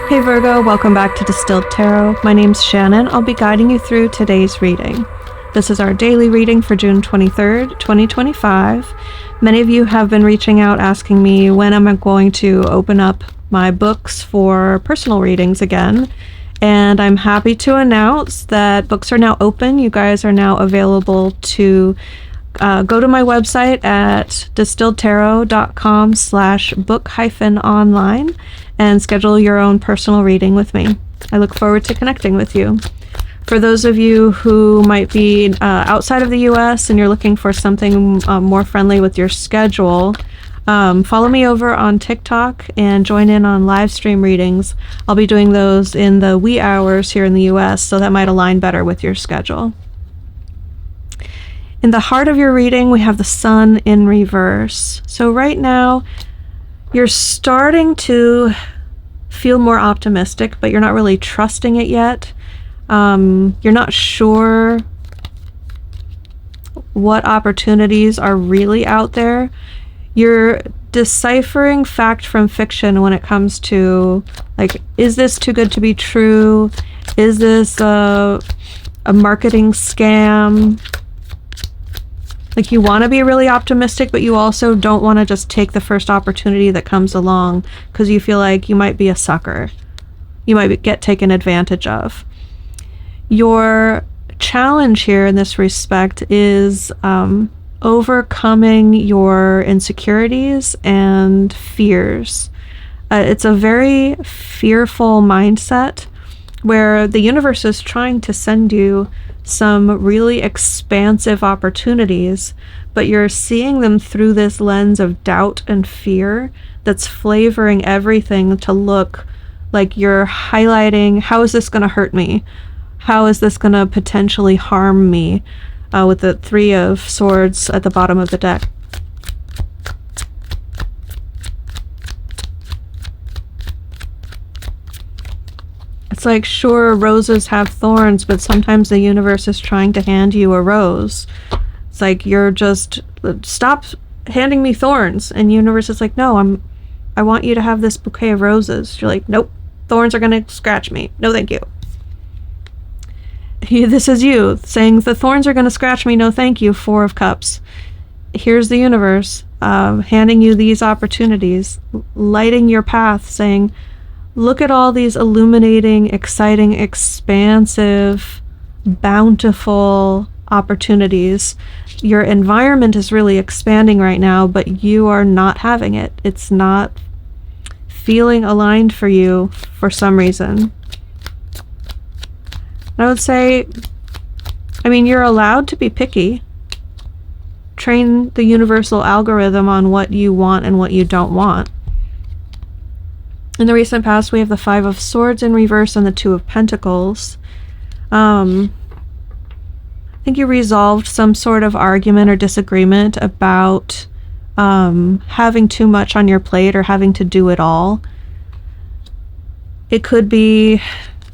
Hey Virgo, welcome back to Distilled Tarot. My name's Shannon. I'll be guiding you through today's reading. This is our daily reading for June 23rd, 2025. Many of you have been reaching out asking me when am I going to open up my books for personal readings again. And I'm happy to announce that books are now open. You guys are now available to go to my website at distilledtarot.com/book-online and schedule your own personal reading with me. I look forward to connecting with you. For those of you who might be outside of the US and you're looking for something more friendly with your schedule, follow me over on TikTok and join in on live stream readings. I'll be doing those in the wee hours here in the US, so that might align better with your schedule. In the heart of your reading, we have the Sun in reverse. So right now, you're starting to feel more optimistic, but you're not really trusting it yet. You're not sure what opportunities are really out there. You're deciphering fact from fiction when it comes to, like, is this too good to be true? Is this a marketing scam? Like, you want to be really optimistic, but you also don't want to just take the first opportunity that comes along because you feel like you might be a sucker. You might get taken advantage of. Your challenge here in this respect is overcoming your insecurities and fears. It's a very fearful mindset where the universe is trying to send you some really expansive opportunities, but you're seeing them through this lens of doubt and fear that's flavoring everything to look like you're highlighting, how is this going to hurt me? How is this going to potentially harm me? With the Three of Swords at the bottom of the deck. It's like, sure, roses have thorns, but sometimes the universe is trying to hand you a rose. It's like, you're just, stop handing me thorns. And universe is like, no, I want you to have this bouquet of roses. You're like, nope, thorns are going to scratch me. No, thank you. This is you saying the thorns are going to scratch me. No, thank you. Four of Cups. Here's the universe handing you these opportunities, lighting your path, saying, look at all these illuminating, exciting, expansive, bountiful opportunities. Your environment is really expanding right now, but you are not having it. It's not feeling aligned for you for some reason. I would say, you're allowed to be picky. Train the universal algorithm on what you want and what you don't want. In the recent past, we have the Five of Swords in reverse and the Two of Pentacles. I think you resolved some sort of argument or disagreement about having too much on your plate or having to do it all. It could be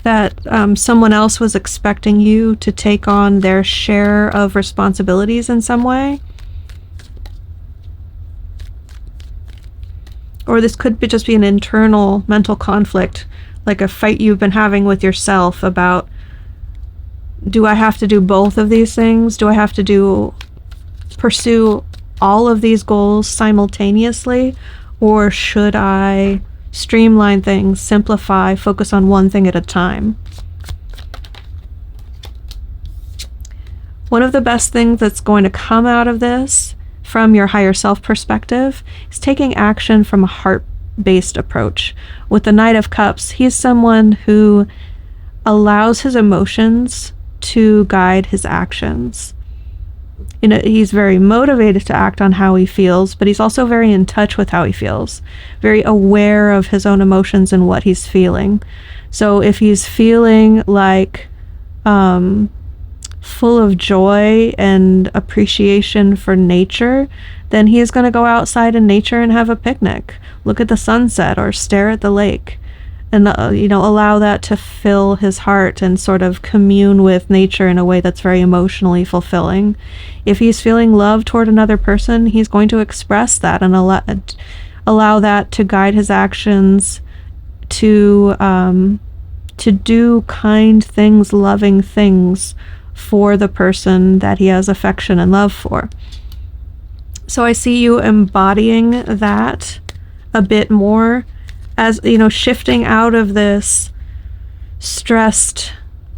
that someone else was expecting you to take on their share of responsibilities in some way. Or this could just be an internal mental conflict, like a fight you've been having with yourself about, do I have to do both of these things? Do I have to pursue all of these goals simultaneously? Or should I streamline things, simplify, focus on one thing at a time? One of the best things that's going to come out of this from your higher self perspective is taking action from a heart-based approach. With the Knight of Cups, he's someone who allows his emotions to guide his actions. He's very motivated to act on how he feels, but he's also very in touch with how he feels, very aware of his own emotions and what he's feeling. So if he's feeling like full of joy and appreciation for nature, then he is going to go outside in nature and have a picnic, look at the sunset or stare at the lake, and allow that to fill his heart and sort of commune with nature in a way that's very emotionally fulfilling. If he's feeling love toward another person, he's going to express that and allow that to guide his actions to do kind things, loving things for the person that he has affection and love for. So I see you embodying that a bit more, as you know, shifting out of this stressed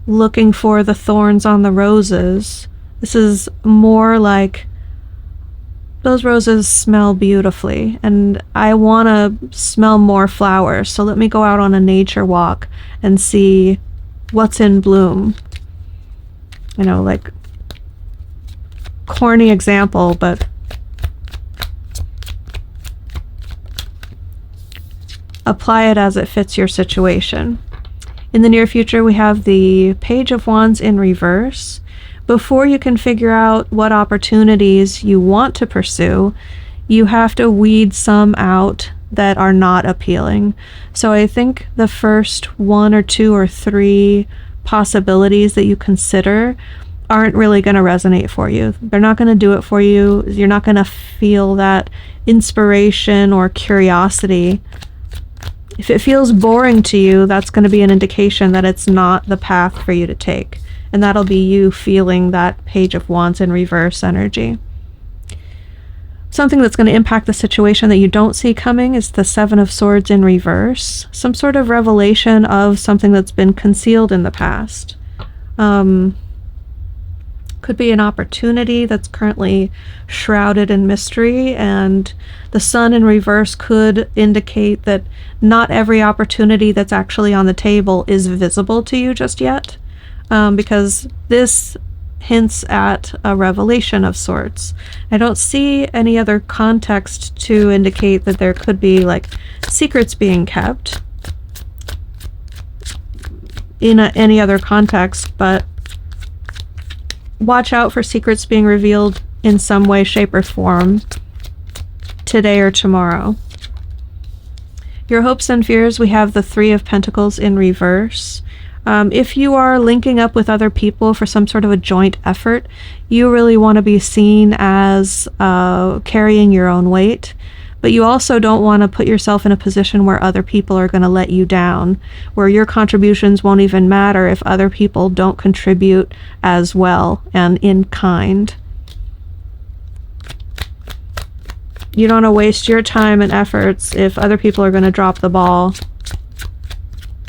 looking for the thorns on the roses. This is more like, those roses smell beautifully and I want to smell more flowers, so let me go out on a nature walk and see what's in bloom. You know, like, corny example, but apply it as it fits your situation. In the near future, we have the Page of Wands in reverse. Before you can figure out what opportunities you want to pursue, you have to weed some out that are not appealing. So I think the first 1 or 2 or 3 possibilities that you consider aren't really going to resonate for you. They're not going to do it for you. You're not going to feel that inspiration or curiosity. If it feels boring to you, that's going to be an indication that it's not the path for you to take. And that'll be you feeling that Page of Wands in reverse energy. Something that's going to impact the situation that you don't see coming is the Seven of Swords in reverse. Some sort of revelation of something that's been concealed in the past. Could be an opportunity that's currently shrouded in mystery, and the Sun in reverse could indicate that not every opportunity that's actually on the table is visible to you just yet, because this hints at a revelation of sorts. I don't see any other context to indicate that there could be like secrets being kept in any other context, but watch out for secrets being revealed in some way, shape, or form today or tomorrow. Your hopes and fears, we have the Three of Pentacles in reverse. If you are linking up with other people for some sort of a joint effort, you really want to be seen as carrying your own weight. But you also don't want to put yourself in a position where other people are going to let you down, where your contributions won't even matter if other people don't contribute as well and in kind. You don't want to waste your time and efforts if other people are going to drop the ball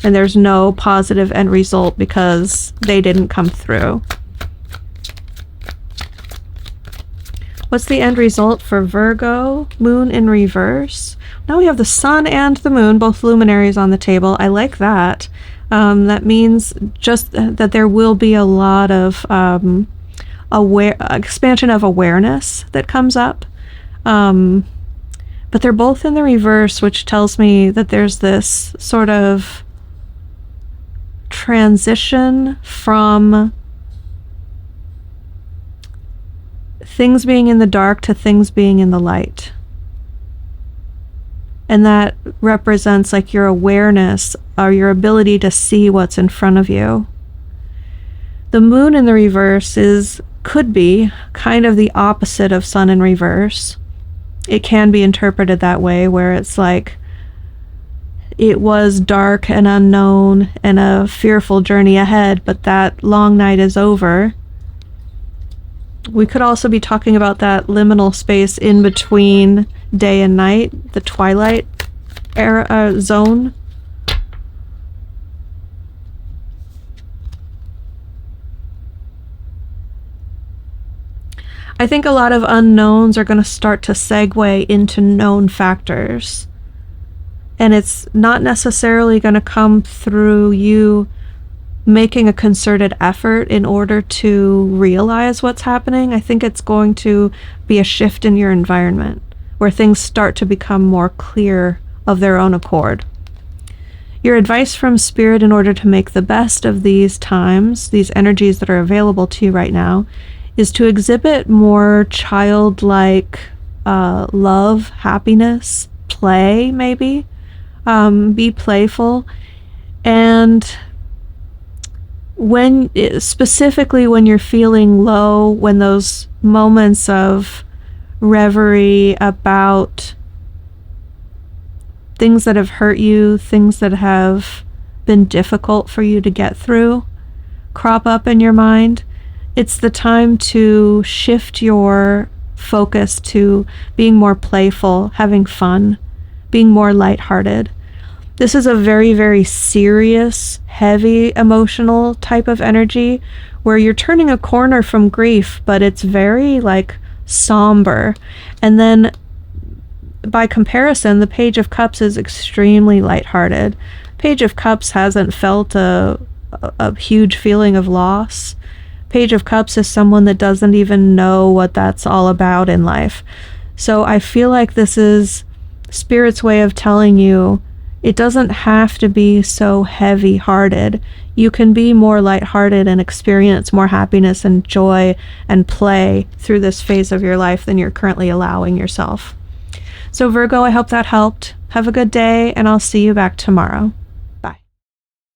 and there's no positive end result because they didn't come through. What's the end result for Virgo? Moon in reverse. Now we have the Sun and the Moon, both luminaries on the table. I like that. That means just that there will be a lot of expansion of awareness that comes up. But they're both in the reverse, which tells me that there's this sort of transition from things being in the dark to things being in the light. And that represents like your awareness or your ability to see what's in front of you. The Moon in the reverse could be kind of the opposite of Sun in reverse. It can be interpreted that way, where it's like it was dark and unknown and a fearful journey ahead, but that long night is over. We could also be talking about that liminal space in between day and night, the twilight era zone. I think a lot of unknowns are going to start to segue into known factors. And it's not necessarily going to come through you making a concerted effort in order to realize what's happening. I think it's going to be a shift in your environment where things start to become more clear of their own accord. Your advice from Spirit in order to make the best of these times, these energies that are available to you right now, is to exhibit more childlike love, happiness, play maybe. Be playful. And specifically when you're feeling low, when those moments of reverie about things that have hurt you, things that have been difficult for you to get through crop up in your mind, it's the time to shift your focus to being more playful, having fun, being more lighthearted. This is a very, very serious, heavy, emotional type of energy where you're turning a corner from grief, but it's very like somber. And then by comparison, the Page of Cups is extremely lighthearted. Page of Cups hasn't felt a huge feeling of loss. Page of Cups is someone that doesn't even know what that's all about in life. So I feel like this is Spirit's way of telling you it doesn't have to be so heavy-hearted. You can be more lighthearted and experience more happiness and joy and play through this phase of your life than you're currently allowing yourself. So Virgo, I hope that helped. Have a good day, and I'll see you back tomorrow.